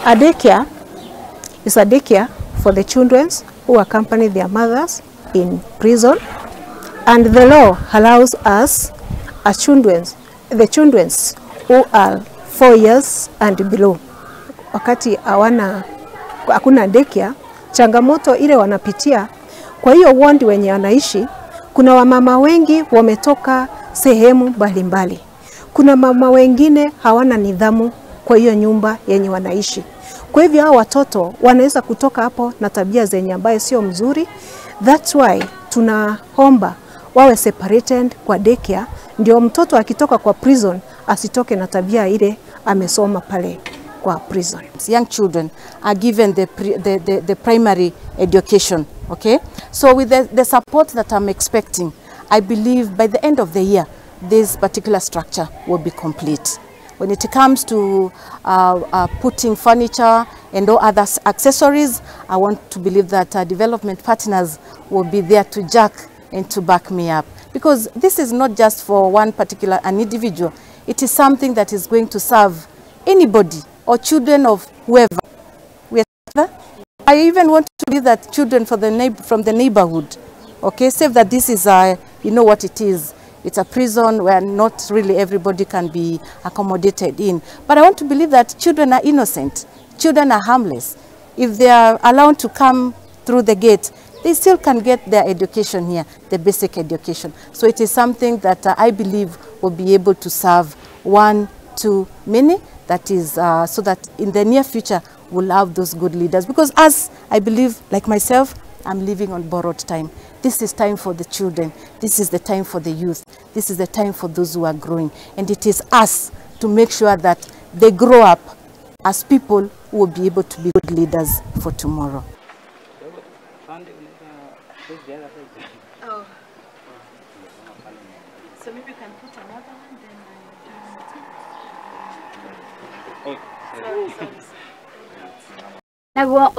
A daycare is a daycare for the children who accompany their mothers in prison, and the law allows us as the children who are 4 years and below. Wakati hakuna daycare, changamoto ile wanapitia kwa hiyo ward wenye wanaishi, kuna wamama wengi wametoka sehemu mbalimbali. Kuna mama wengine hawana nidhamu kwa hiyo nyumba yenye wanaishi. Kwa hivyo hao watoto wanaweza kutoka hapo na tabia zenye ambaye sio mzuri. That's why tunaomba wawe separated kwa daycare, ndio mtoto akitoka kwa prison asitoke na tabia ile amesoma pale kwa prison. Young children are given the primary education, okay? So with the support that I'm expecting, I believe by the end of the year, this particular structure will be complete. When it comes to putting furniture and all other accessories, I want to believe that development partners will be there to jack and to back me up. Because this is not just for an individual. It is something that is going to serve anybody or children of whoever. I even want to believe that children from the neighborhood, okay, save that this is you know what it is. It's a prison where not really everybody can be accommodated in. But I want to believe that children are innocent. Children are harmless. If they are allowed to come through the gate, they still can get their education here, the basic education. So it is something that I believe will be able to serve one to many. That is so that in the near future we'll have those good leaders. Because as I believe, like myself, I'm living on borrowed time. This is time for the children. This is the time for the youth. This is the time for those who are growing. And it is us to make sure that they grow up as people who will be able to be good leaders for tomorrow. Oh. So maybe you can put another one, then Niguo